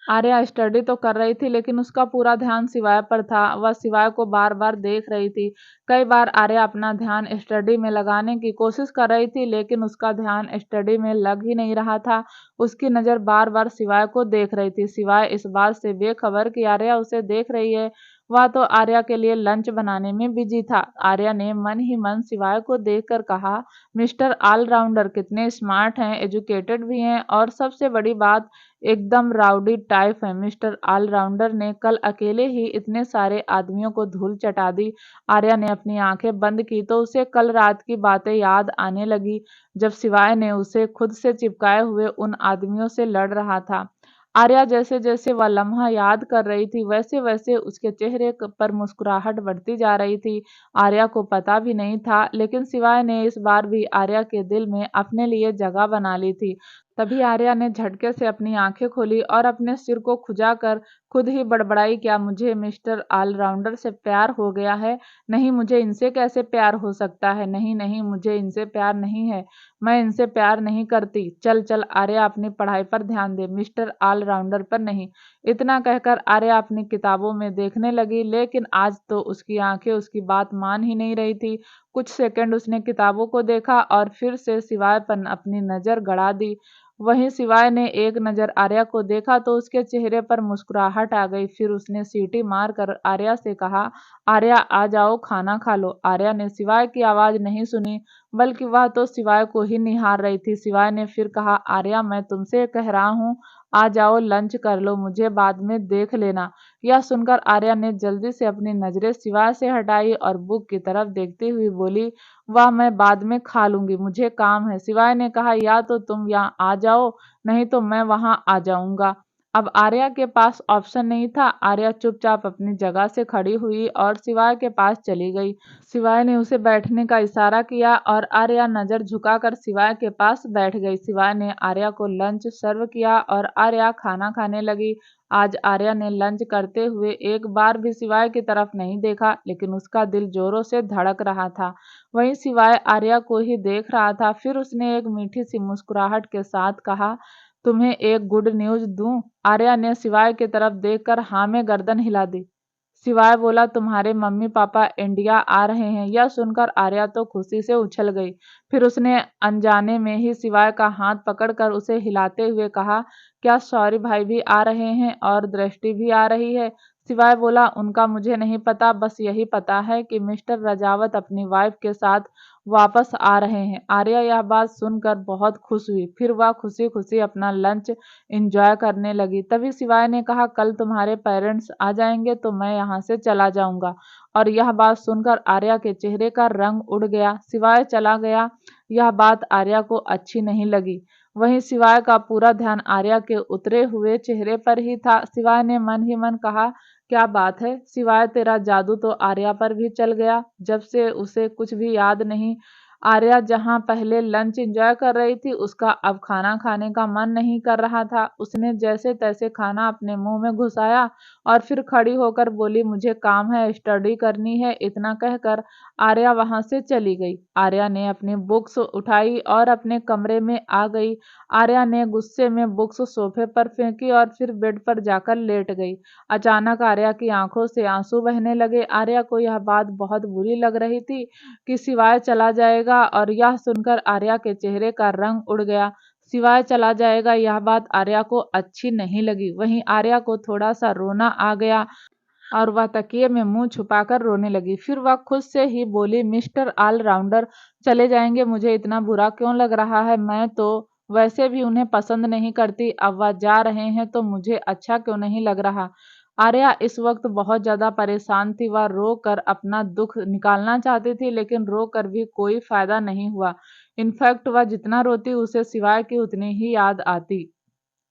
आर्या स्टडी तो कर रही थी लेकिन उसका पूरा ध्यान सिवाय पर था। वह सिवाय को बार बार देख रही थी। कई बार आर्या अपना ध्यान स्टडी में लगाने की कोशिश कर रही थी लेकिन उसका ध्यान स्टडी में लग ही नहीं रहा था। उसकी नज़र बार बार सिवाय को देख रही थी। सिवाय इस बात से बेखबर कि आर्या उसे देख रही है। वह तो आर्या के लिए लंच बनाने में बिजी था। आर्या ने मन ही मन सिवाय को देखकर कहा, मिस्टर ऑलराउंडर कितने स्मार्ट हैं, एजुकेटेड भी हैं और सबसे बड़ी बात एकदम राउडी टाइप है। मिस्टर ऑलराउंडर ने कल अकेले ही इतने सारे आदमियों को धूल चटा दी। आर्या ने अपनी आंखें बंद की तो उसे कल रात की बातें याद आने लगी जब सिवाय ने उसे खुद से चिपकाए हुए उन आदमियों से लड़ रहा था। आर्या जैसे जैसे वह लम्हा याद कर रही थी वैसे वैसे उसके चेहरे पर मुस्कुराहट बढ़ती जा रही थी। आर्या को पता भी नहीं था लेकिन सिवाय ने इस बार भी आर्या के दिल में अपने लिए जगह बना ली थी। तभी आर्या ने झटके से अपनी आंखें खोली और अपने सिर को खुजाकर खुद ही बड़बड़ाई, क्या मुझे मिस्टर ऑलराउंडर से प्यार हो गया है? नहीं, मुझे इनसे कैसे प्यार हो सकता है? नहीं नहीं, मुझे इनसे प्यार नहीं है। मैं इनसे प्यार नहीं करती। चल चल आर्या, अपनी पढ़ाई पर ध्यान दे, मिस्टर ऑलराउंडर पर नहीं। इतना कहकर आर्या अपनी किताबों में देखने लगी लेकिन आज तो उसकी आंखें उसकी बात मान ही नहीं रही थी। कुछ सेकंड उसने किताबों को देखा और फिर से सिवाय पर अपनी नज़र गड़ा दी। वहीं सिवाय ने एक नज़र आर्या को देखा तो उसके चेहरे पर मुस्कुराहट आ गई। फिर उसने सीटी मारकर आर्या से कहा, आर्या आ जाओ, खाना खा लो। आर्या ने सिवाय की आवाज़ नहीं सुनी बल्कि वह तो सिवाय को ही निहार रही थी। सिवाय ने फिर कहा, आर्या मैं तुमसे कह रहा हूँ आ जाओ, लंच कर लो, मुझे बाद में देख लेना। यह सुनकर आर्या ने जल्दी से अपनी नज़रें सिवाय से हटाई और बुक की तरफ देखती हुई बोली, वह मैं बाद में खा लूंगी, मुझे काम है। सिवाय ने कहा, या तो तुम यहाँ आ जाओ नहीं तो मैं वहाँ आ जाऊंगा। अब आर्या के पास ऑप्शन नहीं था। आर्या चुपचाप अपनी जगह से खड़ी हुई और सिवाय के पास चली गई। सिवाय ने उसे बैठने का इशारा किया और आर्या नज़र झुकाकर सिवाय के पास बैठ गई। सिवाय ने आर्या को लंच सर्व किया और आर्या खाना खाने लगी। आज आर्या ने लंच करते हुए एक बार भी सिवाय की तरफ नहीं देखा लेकिन उसका दिल जोरों से धड़क रहा था। वहीं सिवाय आर्या को ही देख रहा था। फिर उसने एक मीठी सी मुस्कुराहट के साथ कहा, तुम्हें एक गुड न्यूज़ दूं? आर्या ने सिवाय की तरफ देखकर हाँ में गर्दन हिला दी। सिवाय बोला, तुम्हारे मम्मी पापा इंडिया आ रहे हैं। यह सुनकर आर्या तो खुशी से उछल गई। फिर उसने अनजाने में ही सिवाय का हाथ पकड़कर उसे हिलाते हुए कहा, क्या सॉरी भाई भी आ रहे हैं और दृष्टि भी आ रही है? सिवाय बोला, उनका मुझे नहीं पता, बस यही पता है कि मिस्टर रजावत अपनी वाइफ के साथ वापस आ रहे हैं। आर्या यह बात सुनकर बहुत खुश हुई। फिर वह खुशी खुशी अपना लंच एंजॉय करने लगी। तभी सिवाय ने कहा, कल तुम्हारे पेरेंट्स आ जाएंगे तो मैं यहाँ से चला जाऊंगा। और यह बात सुनकर आर्या के चेहरे का रंग उड़ गया। सिवाय चला गया, यह बात आर्या को अच्छी नहीं लगी। वहीं सिवाय का पूरा ध्यान आर्या के उतरे हुए चेहरे पर ही था। सिवाय ने मन ही मन कहा, क्या बात है सिवाय, तेरा जादू तो आर्या पर भी चल गया। जब से उसे कुछ भी याद नहीं, आर्या जहां पहले लंच एंजॉय कर रही थी उसका अब खाना खाने का मन नहीं कर रहा था। उसने जैसे तैसे खाना अपने मुंह में घुसाया और फिर खड़ी होकर बोली, मुझे काम है, स्टडी करनी है। इतना कहकर आर्या वहां से चली गई। आर्या ने अपनी बुक्स उठाई और अपने कमरे में आ गई। आर्या ने गुस्से में बुक्स सोफे पर फेंकी और फिर बेड पर जाकर लेट गई। अचानक आर्या की आंखों से आंसू बहने लगे। आर्या को यह बात बहुत बुरी लग रही थी कि सिवाय चला जाएगा और यह सुनकर आर्या के चेहरे का रंग उड़ गया। सिवाय चला जाएगा, यह बात आर्या को अच्छी नहीं लगी। वहीं आर्या को थोड़ा सा रोना आ गया और वह तकिए में मुंह छुपाकर रोने लगी। फिर वह खुद से ही बोली, मिस्टर ऑलराउंडर चले जाएंगे, मुझे इतना बुरा क्यों लग रहा है? मैं तो वैसे भी उन्हें पसंद नहीं करती, अब वह जा रहे हैं तो मुझे अच्छा क्यों नहीं लग रहा। आर्या इस वक्त बहुत ज्यादा परेशान थी। वह रो कर अपना दुख निकालना चाहती थी लेकिन रो कर भी कोई फायदा नहीं हुआ। इनफैक्ट वह जितना रोती उसे सिवाय की उतनी ही याद आती।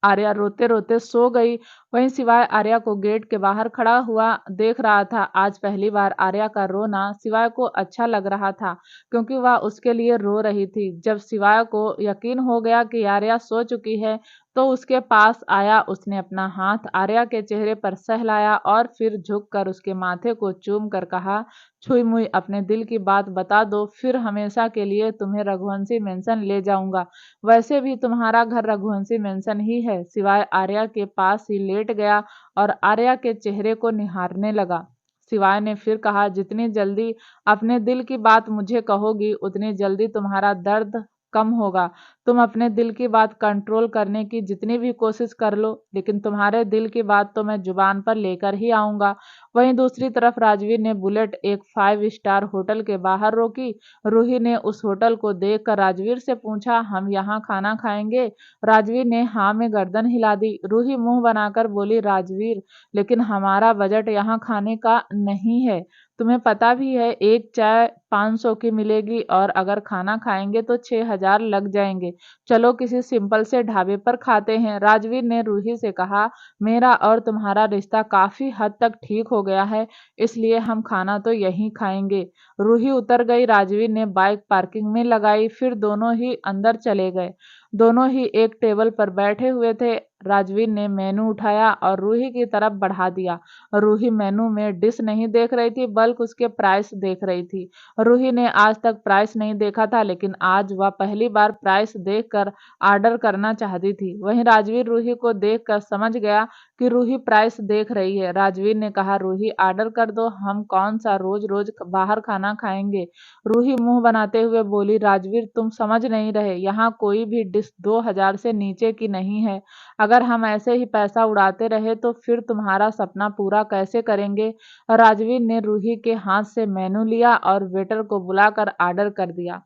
आर्या रोते रोते सो गई। वहीं सिवाय आर्या को गेट के बाहर खड़ा हुआ देख रहा था। आज पहली बार आर्या का रोना सिवाय को अच्छा लग रहा था क्योंकि वह उसके लिए रो रही थी। जब सिवाय को यकीन हो गया कि आर्या सो चुकी है तो उसके पास आया। उसने अपना हाथ आर्या के चेहरे पर सहलाया और फिर झुककर उसके माथे को चूम कर कहा, छुई मुई अपने दिल की बात बता दो, फिर हमेशा के लिए तुम्हें रघुवंशी मेंशन ले जाऊंगा। वैसे भी तुम्हारा घर रघुवंशी मेंशन ही है। सिवाय आर्या के पास ही लेट गया और आर्या के चेहरे को निहारने लगा। सिवाय ने फिर कहा, जितनी जल्दी अपने दिल की बात मुझे कहोगी उतनी जल्दी तुम्हारा दर्द कम होगा। तुम अपने दिल की बात कंट्रोल करने की जितनी भी कोशिश कर लो, लेकिन तुम्हारे दिल की बात तो मैं जुबान पर लेकर ही आऊंगा। वहीं दूसरी तरफ राजवीर ने बुलेट एक 5 स्टार होटल के बाहर रोकी। रूही ने उस होटल को देखकर राजवीर से पूछा, हम यहाँ खाना खाएंगे? राजवीर ने हाँ में गर्दन हिला दी। रूही मुंह बनाकर बोली, राजवीर, लेकिन हमारा बजट यहाँ खाने का नहीं है। तुम्हें पता भी है एक चाय 500 की मिलेगी और अगर खाना खाएंगे तो 6,000 लग जाएंगे। चलो किसी सिंपल से ढाबे पर खाते हैं। राजवीर ने रूही से कहा, मेरा और तुम्हारा रिश्ता काफी हद तक ठीक हो गया है, इसलिए हम खाना तो यहीं खाएंगे। रूही उतर गई। राजवीर ने बाइक पार्किंग में लगाई, फिर दोनों ही अंदर चले गए। दोनों ही एक टेबल पर बैठे हुए थे। राजवीर ने मेनू उठाया और रूही की तरफ बढ़ा दिया। रूही मेनू में डिश नहीं देख रही थी, बल्कि उसके प्राइस देख रही थी। रूही ने आज तक प्राइस नहीं देखा था, लेकिन आज वह पहली बार प्राइस देखकर ऑर्डर करना चाहती थी। वहीं राजवीर रूही को देखकर समझ गया कि रूही प्राइस देख रही है। राजवीर ने कहा, रूही ऑर्डर कर दो, हम कौन सा रोज रोज बाहर खाना खाएंगे। रूही मुंह बनाते हुए बोली, राजवीर तुम समझ नहीं रहे, यहाँ कोई भी डिश 2,000 से नीचे की नहीं है। अगर हम ऐसे ही पैसा उड़ाते रहे तो फिर तुम्हारा सपना पूरा कैसे करेंगे। राजवीर ने रूही के हाथ से मेनू लिया और वेटर को बुलाकर ऑर्डर कर दिया।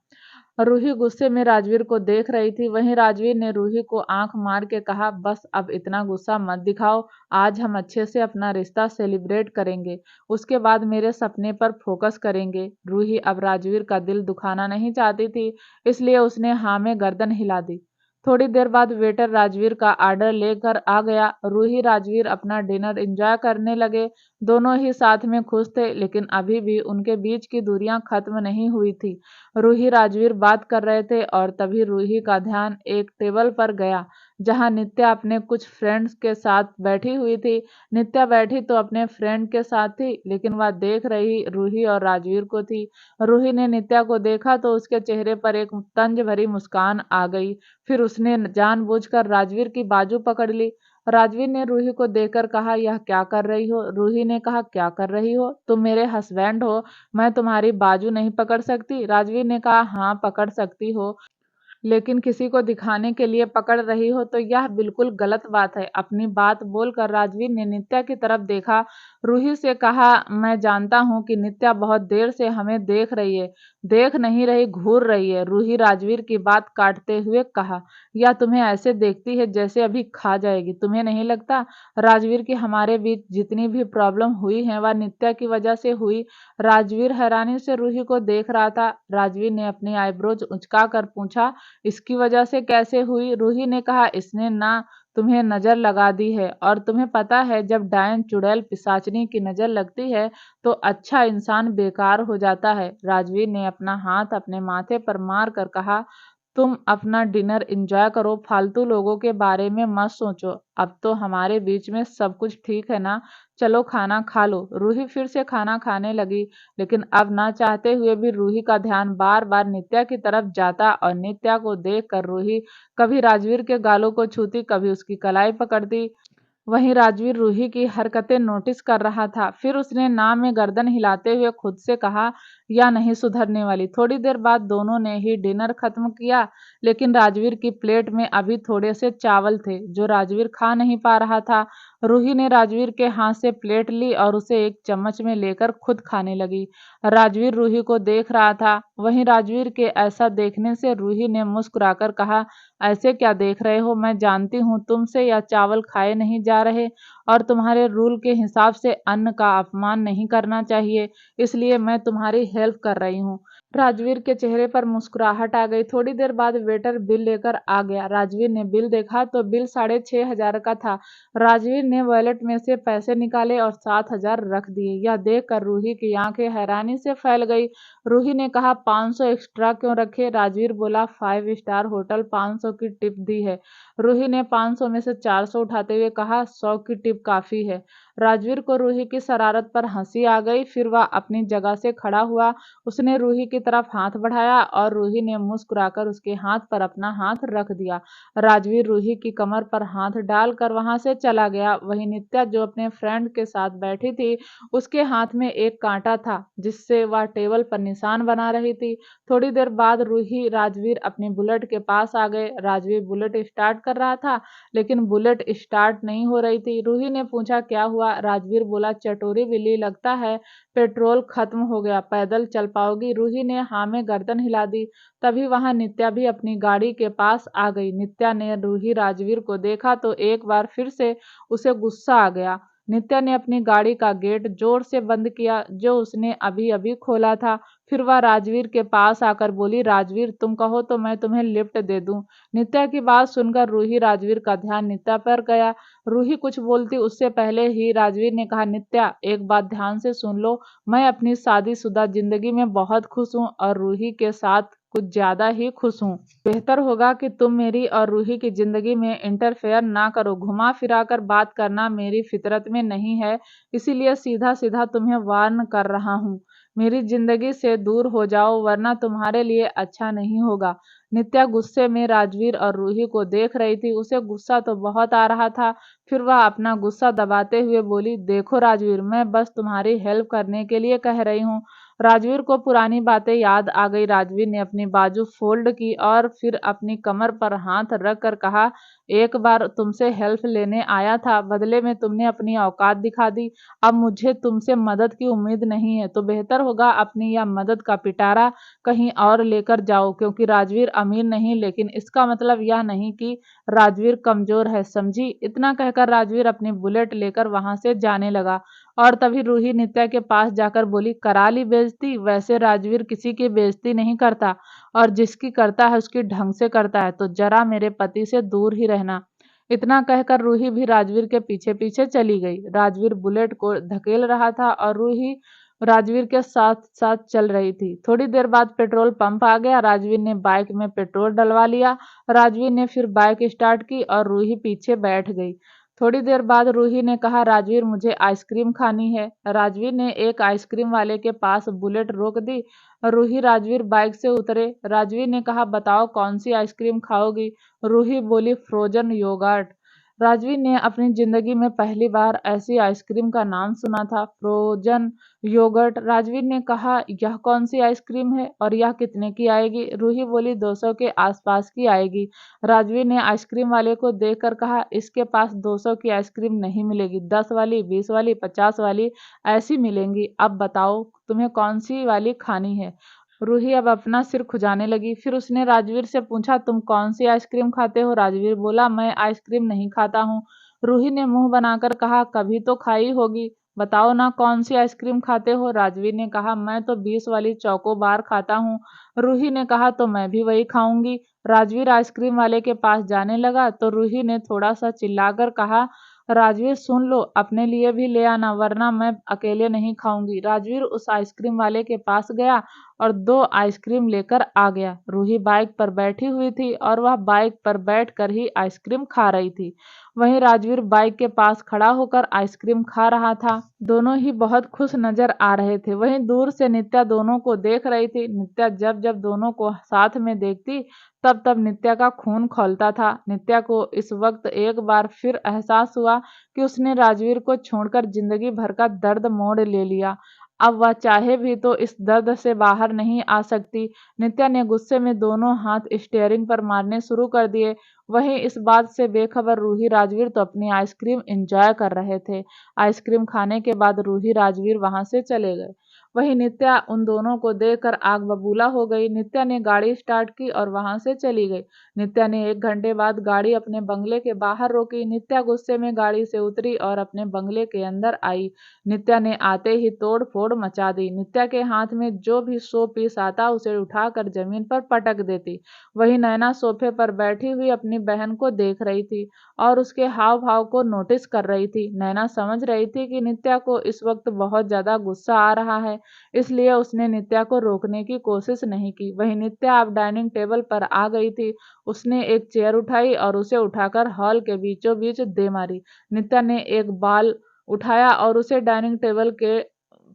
रूही गुस्से में राजवीर को देख रही थी। वहीं राजवीर ने रूही को आंख मार के कहा, बस अब इतना गुस्सा मत दिखाओ, आज हम अच्छे से अपना रिश्ता सेलिब्रेट करेंगे, उसके बाद मेरे सपने पर फोकस करेंगे। रूही अब राजवीर का दिल दुखाना नहीं चाहती थी, इसलिए उसने हाँ में गर्दन हिला दी। थोड़ी देर बाद वेटर राजवीर का ऑर्डर लेकर आ गया। रूही राजवीर अपना डिनर एंजॉय करने लगे। दोनों ही साथ में खुश थे, लेकिन अभी भी उनके बीच की दूरियां खत्म नहीं हुई थी। रूही राजवीर बात कर रहे थे और तभी रूही का ध्यान एक टेबल पर गया जहां नित्या अपने कुछ फ्रेंड्स के साथ बैठी हुई थी। नित्या बैठी तो अपने फ्रेंड के साथ थी, लेकिन वह देख रही रूही और राजवीर को थी। रूही ने नित्या को देखा तो उसके चेहरे पर एक तंज भरी मुस्कान आ गई। फिर उसने जानबूझकर राजवीर की बाजू पकड़ ली। राजवीर ने रूही को देखकर कहा, यह क्या कर रही हो? रूही ने कहा, क्या कर रही हो? तुम मेरे हस्बैंड हो, मैं तुम्हारी बाजू नहीं पकड़ सकती। राजवीर ने कहा, हाँ पकड़ सकती हो, लेकिन किसी को दिखाने के लिए पकड़ रही हो तो यह बिल्कुल गलत बात है। अपनी बात बोलकर राजवीर ने नित्या की तरफ देखा। रूही से कहा, मैं जानता हूँ कि नित्या बहुत देर से हमें देख रही है, देख नहीं रही, घूर रही है। रूही राजवीर की बात काटते हुए कहा, या तुम्हें ऐसे देखती है जैसे अभी खा जाएगी, तुम्हें नहीं लगता राजवीर की हमारे बीच जितनी भी प्रॉब्लम हुई है वह नित्या की वजह से हुई? राजवीर हैरानी से रूही को देख रहा था। राजवीर ने अपनी आईब्रोज उचका कर पूछा, इसकी वजह से कैसे हुई? रूही ने कहा, इसने ना तुम्हें नजर लगा दी है, और तुम्हें पता है जब डायन चुड़ैल पिशाचनी की नजर लगती है तो अच्छा इंसान बेकार हो जाता है। राजवीर ने अपना हाथ अपने माथे पर मार कर कहा, तुम अपना डिनर एंजॉय करो, फालतू लोगों के बारे में मत सोचो। अब तो हमारे बीच में सब कुछ ठीक है ना? चलो खाना खा लो। रूही फिर से खाना खाने लगी, लेकिन अब ना चाहते हुए भी रूही का ध्यान बार बार नित्या की तरफ जाता और नित्या को देखकर रूही कभी राजवीर के गालों को छूती, कभी उसकी कलाई पकड़ती। वहीं राजवीर रूही की हरकतें नोटिस कर रहा था। फिर उसने ना में गर्दन हिलाते हुए खुद से कहा, या नहीं सुधरने वाली। थोड़ी देर बाद दोनों ने ही डिनर खत्म किया, लेकिन राजवीर की प्लेट में अभी थोड़े से चावल थे जो राजवीर खा नहीं पा रहा था। रूही ने राजवीर के हाथ से प्लेट ली और उसे एक चम्मच में लेकर खुद खाने लगी। राजवीर रूही को देख रहा था। वहीं राजवीर के ऐसा देखने से रूही ने मुस्कुराकर कहा, ऐसे क्या देख रहे हो? मैं जानती हूँ तुमसे यह चावल खाए नहीं जा रहे। और तुम्हारे रूल के हिसाब से अन्न का अपमान नहीं करना चाहिए, इसलिए मैं तुम्हारी हेल्प कर रही हूँ। राजवीर के चेहरे पर मुस्कुराहट आ गई। थोड़ी देर बाद वेटर बिल लेकर आ गया। राजवीर ने बिल देखा तो बिल 6,500 का था। राजवीर ने वॉलेट में से पैसे निकाले और 7,000 रख दिए। यह देखकर रूही की आंखें हैरानी से फैल गई। रूही ने कहा, 500 एक्स्ट्रा क्यों रखे? राजवीर बोला, 5 स्टार होटल 500 की टिप दी है। रूही ने 500 में से 400 उठाते हुए कहा, 100 की टिप काफी है। राजवीर को रूही की शरारत पर हंसी आ गई। फिर वह अपनी जगह से खड़ा हुआ। उसने रूही की तरफ हाथ बढ़ाया और रूही ने मुस्कुराकर उसके हाथ पर अपना हाथ रख दिया। राजवीर रूही की कमर पर हाथ डालकर वहां से चला गया। वहीं नित्या, जो अपने फ्रेंड के साथ बैठी थी, उसके हाथ में एक कांटा था जिससे वह टेबल पर निशान बना रही थी। थोड़ी देर बाद रूही राजवीर अपनी बुलेट के पास आ गए। राजवीर बुलेट स्टार्ट कर रहा था, लेकिन बुलेट स्टार्ट नहीं हो रही थी। रूही ने पूछा, क्या हुआ? राजवीर बोला, चटोरी बिल्ली, लगता है पेट्रोल खत्म हो गया, पैदल चल पाओगी? रूही ने हाँ में गर्दन हिला दी। तभी वहां नित्या भी अपनी गाड़ी के पास आ गई। नित्या ने रूही राजवीर को देखा तो एक बार फिर से उसे गुस्सा आ गया। नित्या ने अपनी गाड़ी का गेट जोर से बंद किया, जो उसने अभी अभी खोला था। फिर वह राजवीर के पास आकर बोली, राजवीर, तुम कहो तो मैं तुम्हें लिफ्ट दे दूं। नित्या की बात सुनकर रूही राजवीर का ध्यान नित्या पर गया। रूही कुछ बोलती उससे पहले ही राजवीर ने कहा, नित्या, एक बात ध्यान से सुन लो। मैं अपनी शादीशुदा जिंदगी में बहुत खुश हूँ और रूही के साथ कुछ ज्यादा ही खुश हूँ। बेहतर होगा कि तुम मेरी और रूही की जिंदगी में इंटरफेयर ना करो। घुमा फिरा कर बात करना मेरी फितरत में नहीं है, इसीलिए सीधा सीधा तुम्हें वार्न कर रहा हूँ। मेरी जिंदगी से दूर हो जाओ, वरना तुम्हारे लिए अच्छा नहीं होगा। नित्या गुस्से में राजवीर और रूही को देख रही थी। उसे गुस्सा तो बहुत आ रहा था। फिर वह अपना गुस्सा दबाते हुए बोली, देखो राजवीर, मैं बस तुम्हारी हेल्प करने के लिए कह रही हूँ। राजवीर को पुरानी बातें याद आ गई। राजवीर ने अपनी बाजू फोल्ड की और फिर अपनी कमर पर हाथ रख कर कहा, एक बार तुमसे हेल्प लेने आया था, बदले में तुमने अपनी औकात दिखा दी। अब मुझे तुमसे मदद की उम्मीद नहीं है, तो बेहतर होगा अपनी यह मदद का पिटारा कहीं और लेकर जाओ। क्योंकि राजवीर अमीर नहीं, लेकिन इसका मतलब यह नहीं कि राजवीर कमजोर है, समझी? इतना कहकर राजवीर अपनी बुलेट लेकर वहां से जाने लगा। और तभी रूही नित्या के पास जाकर बोली, करा ली बेइज्जती? वैसे राजवीर किसी की बेइज्जती नहीं करता, और जिसकी करता है उसकी ढंग से करता है, तो जरा मेरे पति से दूर ही रहना। इतना कहकर रूही भी राजवीर के पीछे पीछे चली गई। राजवीर बुलेट को धकेल रहा था और रूही राजवीर के साथ साथ चल रही थी। थोड़ी देर बाद पेट्रोल पंप आ गया। राजवीर ने बाइक में पेट्रोल डलवा लिया। राजवीर ने फिर बाइक स्टार्ट की और रूही पीछे बैठ गई। थोड़ी देर बाद रूही ने कहा, राजवीर, मुझे आइसक्रीम खानी है। राजवीर ने एक आइसक्रीम वाले के पास बुलेट रोक दी। रूही राजवीर बाइक से उतरे। राजवीर ने कहा, बताओ कौन सी आइसक्रीम खाओगी? रूही बोली, फ्रोजन योगर्ट। राजवीर ने अपनी जिंदगी में पहली बार ऐसी आइसक्रीम का नाम सुना था, फ्रोजन योगर्ट। राजवीर ने कहा, यह कौन सी आइसक्रीम है और यह कितने की आएगी? रूही बोली, 200 के आसपास की आएगी। राजवीर ने आइसक्रीम वाले को देखकर कहा, इसके पास 200 की आइसक्रीम नहीं मिलेगी, 10 वाली, 20 वाली, 50 वाली ऐसी मिलेंगी। अब बताओ तुम्हें कौन सी वाली खानी है? रूही अब अपना सिर खुजाने लगी। फिर उसने राजवीर से पूछा, तुम कौन सी आइसक्रीम खाते हो? राजवीर बोला, मैं आइसक्रीम नहीं खाता हूँ। रूही ने मुंह बनाकर कहा, कभी तो खाई होगी, बताओ ना कौन सी आइसक्रीम खाते हो? राजवीर ने कहा, मैं तो 20 वाली चौको बार खाता हूँ। रूही ने कहा, तो मैं भी वही खाऊंगी। राजवीर आइसक्रीम वाले के पास जाने लगा तो रूही ने थोड़ा सा चिल्लाकर कहा, राजवीर सुन लो, अपने लिए भी ले आना, वरना मैं अकेले नहीं खाऊंगी। राजवीर उस आइसक्रीम वाले के पास गया और 2 आइसक्रीम लेकर आ गया। रूही बाइक पर बैठी हुई थी और वह बाइक पर बैठकर ही आइसक्रीम खा रही थी। वहीं राजवीर बाइक के पास खड़ा होकर आइसक्रीम खा रहा था। दोनों ही बहुत खुश नजर आ रहे थे। वहीं दूर से नित्या दोनों को देख रही थी। नित्या जब जब दोनों को साथ में देखती, तब तब नित्या का खून खौलता था। नित्या को इस वक्त एक बार फिर एहसास हुआ कि उसने राजवीर को छोड़कर जिंदगी भर का दर्द मोड़ ले लिया। अब वह चाहे भी तो इस दर्द से बाहर नहीं आ सकती। नित्या ने गुस्से में दोनों हाथ स्टीयरिंग पर मारने शुरू कर दिए। वहीं इस बात से बेखबर रूही राजवीर तो अपनी आइसक्रीम एंजॉय कर रहे थे। आइसक्रीम खाने के बाद रूही राजवीर वहां से चले गए। वहीं नित्या उन दोनों को देखकर आग बबूला हो गई। नित्या ने गाड़ी स्टार्ट की और वहां से चली गई। नित्या ने 1 घंटे बाद गाड़ी अपने बंगले के बाहर रोकी। नित्या गुस्से में गाड़ी से उतरी और अपने बंगले के अंदर आई। नित्या ने आते ही तोड़ फोड़ मचा दी। नित्या के हाथ में जो भी शो पीस आता उसे उठाकर जमीन पर पटक देती। वहीं नैना सोफे पर बैठी हुई अपनी बहन को देख रही थी और उसके हाव भाव को नोटिस कर रही थी। नैना समझ रही थी कि नित्या को इस वक्त बहुत ज्यादा गुस्सा आ रहा है, इसलिए उसने नित्या को रोकने की कोशिश नहीं की। वहीं नित्या अब डाइनिंग टेबल पर आ गई थी। उसने एक चेयर उठाई और उसे उठाकर हॉल के बीचों बीच दे मारी। नित्या ने एक बाल उठाया और उसे डाइनिंग टेबल के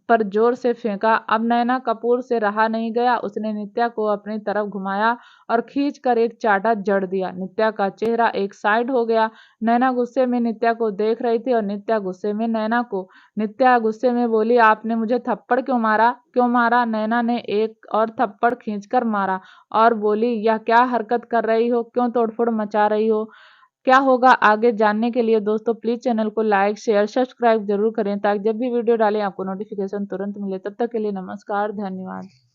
पर जोर से फेंका। अब नैना कपूर से रहा नहीं गया। उसने नित्या को अपनी तरफ घुमाया और खींचकर एक चाटा जड़ दिया। नित्या का चेहरा एक साइड हो गया। नैना गुस्से में नित्या को देख रही थी और नित्या गुस्से में नैना को। नित्या गुस्से में बोली, आपने मुझे थप्पड़ क्यों मारा? क्यों मारा? नैना ने एक और थप्पड़ खींचकर मारा और बोली, यह क्या हरकत कर रही हो? क्यों तोड़फोड़ मचा रही हो? क्या होगा आगे जानने के लिए दोस्तों प्लीज चैनल को लाइक शेयर सब्सक्राइब जरूर करें ताकि जब भी वीडियो डालें आपको नोटिफिकेशन तुरंत मिले। तब तक के लिए नमस्कार, धन्यवाद।